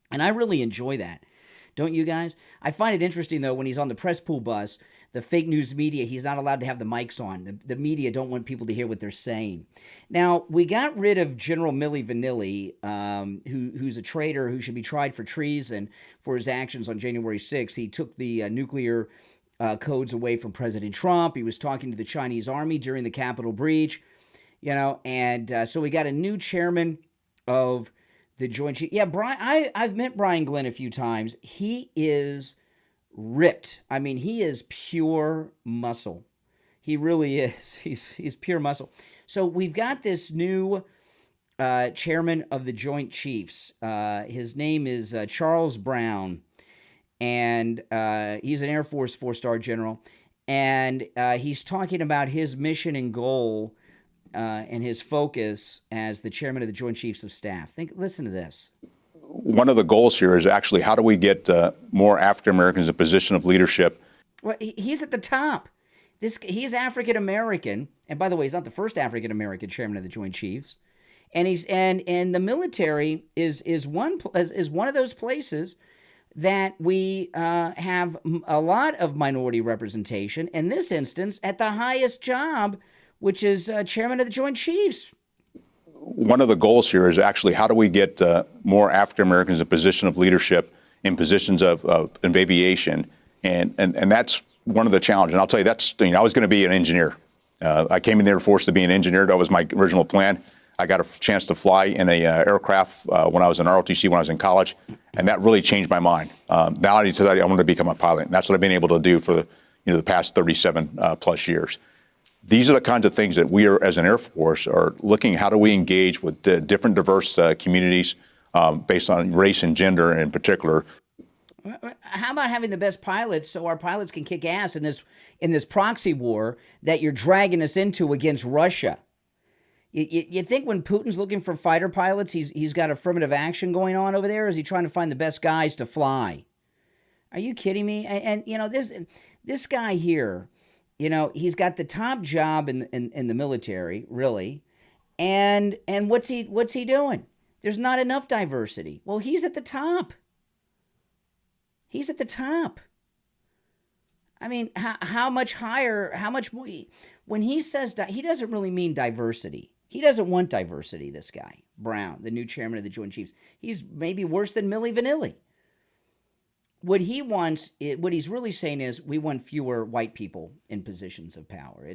A: And I really enjoy that. Don't you guys? I find it interesting, though, when he's on the press pool bus, the fake news media, he's not allowed to have the mics on. The media don't want people to hear what they're saying. Now, we got rid of General Milli Vanilli, who's a traitor who should be tried for treason for his actions on January 6th. He took the nuclear codes away from President Trump. He was talking to the Chinese army during the Capitol breach, and so we got a new chairman of the Joint Chiefs. Yeah, I've met Brian Glenn a few times. He is ripped. I mean, he is pure muscle. He really is. He's pure muscle. So we've got this new chairman of the Joint Chiefs. His name is Charles Brown. And he's an Air Force 4-star general, and he's talking about his mission and goal and his focus as the chairman of the Joint Chiefs of Staff. Listen to this.
J: One of the goals here is actually how do we get more African Americans in a position of leadership?
A: Well, he's at the top. He's African American, and by the way, he's not the first African American chairman of the Joint Chiefs. And he's and the military is one of those places that we have a lot of minority representation, in this instance, at the highest job, which is chairman of the Joint Chiefs.
J: One of the goals here is actually how do we get more African Americans in a position of leadership, in positions of aviation, and that's one of the challenges. And I'll tell you, I was going to be an engineer. I came in the Air Force to be an engineer. That was my original plan. I got a chance to fly in a aircraft when I was in ROTC when I was in college, and that really changed my mind. Now I wanted to become a pilot, and that's what I've been able to do for the past 37 plus years. These are the kinds of things that we are, as an Air Force, are looking how do we engage with different diverse communities based on race and gender in particular.
A: How about having the best pilots so our pilots can kick ass in this proxy war that you're dragging us into against Russia? You think when Putin's looking for fighter pilots, he's got affirmative action going on over there? Or is he trying to find the best guys to fly? Are you kidding me? And this guy here, he's got the top job in the military, really. And what's he doing? There's not enough diversity. Well, he's at the top. He's at the top. I mean, how much higher, how much more? When he says that, he doesn't really mean diversity. He doesn't want diversity, this guy, Brown, the new chairman of the Joint Chiefs. He's maybe worse than Milli Vanilli. What he wants, what he's really saying is, we want fewer white people in positions of power.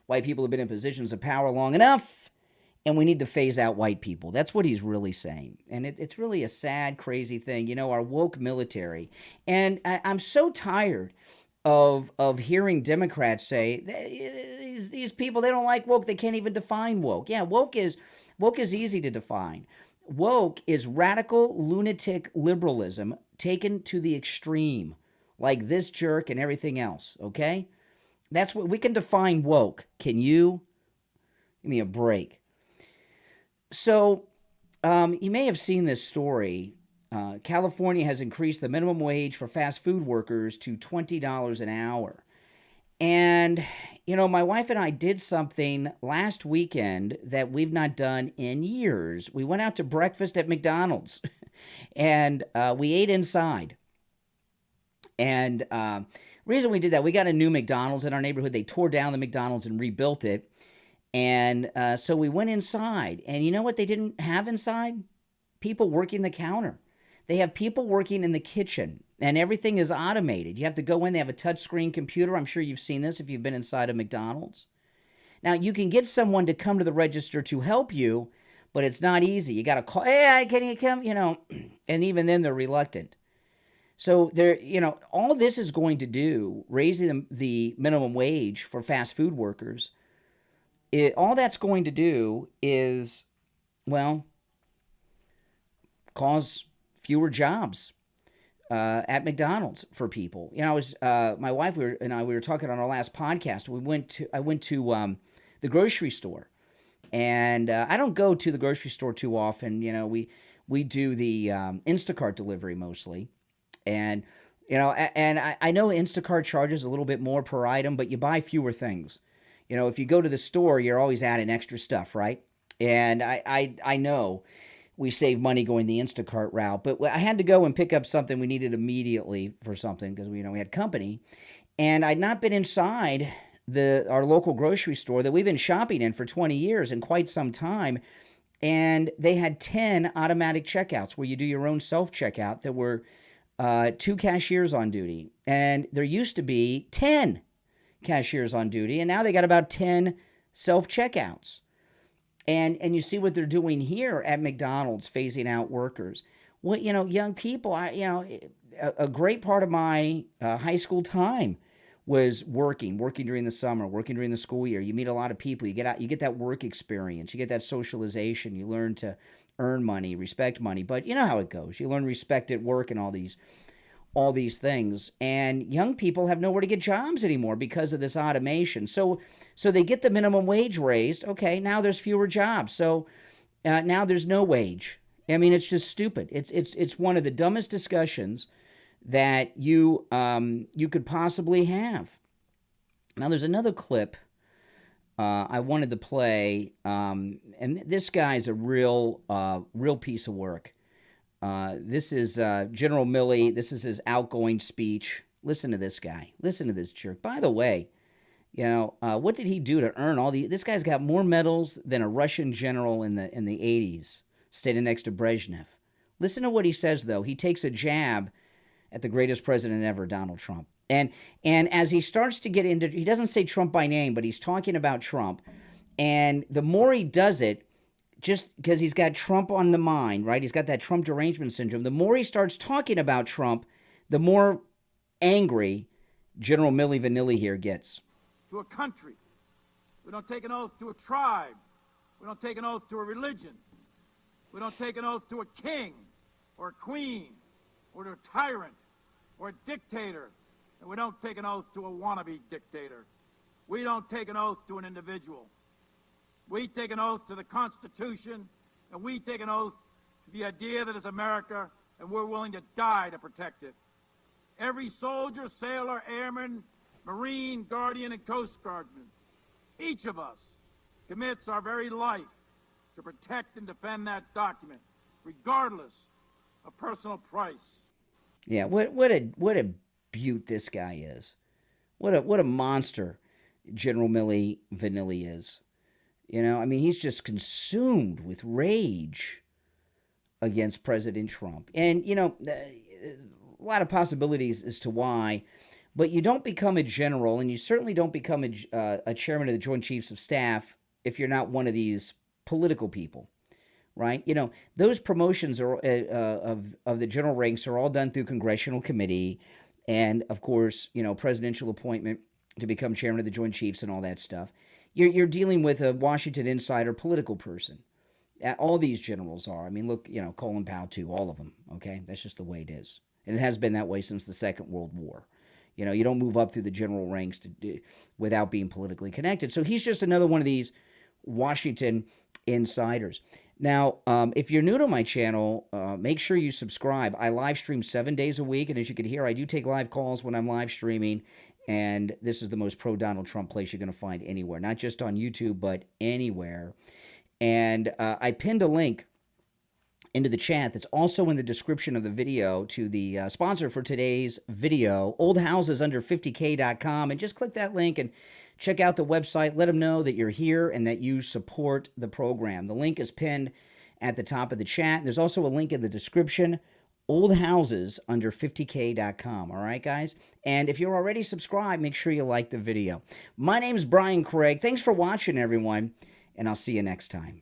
A: White people have been in positions of power long enough, and we need to phase out white people. That's what he's really saying. And it's really a sad, crazy thing. You know, our woke military. And I'm so tired of hearing Democrats say, these people, they don't like woke. They can't even define woke. Yeah, woke is easy to define. Woke is radical, lunatic liberalism taken to the extreme, like this jerk and everything else, okay? That's what we can define woke. Can you? Give me a break. So, you may have seen this story. California has increased the minimum wage for fast food workers to $20 an hour. And, you know, my wife and I did something last weekend that we've not done in years. We went out to breakfast at McDonald's, and we ate inside. And the reason we did that, we got a new McDonald's in our neighborhood. They tore down the McDonald's and rebuilt it. And so we went inside. And you know what they didn't have inside? People working the counter. They have people working in the kitchen, and everything is automated. You have to go in. They have a touchscreen computer. I'm sure you've seen this if you've been inside a McDonald's. Now, you can get someone to come to the register to help you, but it's not easy. You got to call, hey, can you come? You know, and even then they're reluctant. So there, you know, all this is going to do, raising the minimum wage for fast food workers, all that's going to do is, well, cause fewer jobs at McDonald's for people. You know, I was my wife we were talking on our last podcast. I went to the grocery store, and I don't go to the grocery store too often. You know, we do the Instacart delivery mostly, and you know, and I know Instacart charges a little bit more per item, but you buy fewer things. You know, if you go to the store, you're always adding extra stuff, right? And I know we save money going the Instacart route, but I had to go and pick up something we needed immediately for something because we had company, and I'd not been inside our local grocery store that we've been shopping in for 20 years and quite some time, and they had 10 automatic checkouts where you do your own self-checkout. There were 2 cashiers on duty, and there used to be 10 cashiers on duty, and now they got about 10 self-checkouts. And you see what they're doing here at McDonald's, phasing out workers. Well, you know, young people, a great part of my high school time was working during the summer, working during the school year. You meet a lot of people. You get that work experience. You get that socialization. You learn to earn money, respect money. But you know how it goes. You learn respect at work and all these things. And young people have nowhere to get jobs anymore because of this automation. So they get the minimum wage raised. Okay, now there's fewer jobs. So now there's no wage. I mean, it's just stupid. It's one of the dumbest discussions that you could possibly have. Now there's another clip I wanted to play, and this guy's a real piece of work. This is General Milley. This is his outgoing speech. Listen to this guy. Listen to this jerk. By the way, you know, what did he do to earn all these? This guy's got more medals than a Russian general in the 80s, standing next to Brezhnev. Listen to what he says, though. He takes a jab at the greatest president ever, Donald Trump. And as he starts to get into, he doesn't say Trump by name, but he's talking about Trump. And the more he does it, just because he's got Trump on the mind, right? He's got that Trump derangement syndrome. The more he starts talking about Trump, the more angry General Milli Vanilli here gets.
K: To a country. We don't take an oath to a tribe. We don't take an oath to a religion. We don't take an oath to a king or a queen or to a tyrant or a dictator. And we don't take an oath to a wannabe dictator. We don't take an oath to an individual. We take an oath to the Constitution, and we take an oath to the idea that is America, and we're willing to die to protect it. Every soldier, sailor, airman, Marine, Guardian, and Coast Guardsman, each of us commits our very life to protect and defend that document, regardless of personal price.
A: Yeah, what a beaut this guy is. What a monster General Millie Vanilli is. You know, I mean, he's just consumed with rage against President Trump. And, you know, a lot of possibilities as to why, but you don't become a general, and you certainly don't become a chairman of the Joint Chiefs of Staff if you're not one of these political people, right? You know, those promotions are of the general ranks are all done through congressional committee, and of course, you know, presidential appointment to become chairman of the Joint Chiefs and all that stuff. You're dealing with a Washington insider political person. All these generals are. I mean, look, you know, Colin Powell too, all of them. Okay, that's just the way it is, and it has been that way since the Second World War. You know, you don't move up through the general ranks without being politically connected. So he's just another one of these Washington insiders. Now, if you're new to my channel, make sure you subscribe. I live stream 7 days a week, and as you can hear, I do take live calls when I'm live streaming, and this is the most pro-Donald Trump place you're going to find anywhere, not just on YouTube, but anywhere. And I pinned a link into the chat that's also in the description of the video to the sponsor for today's video, oldhousesunderfiftyk.com, and just click that link and check out the website. Let them know that you're here and that you support the program. The link is pinned at the top of the chat. There's also a link in the description, oldhousesunderfiftyk.com. All right, guys? And if you're already subscribed, make sure you like the video. My name's Brian Craig. Thanks for watching, everyone, and I'll see you next time.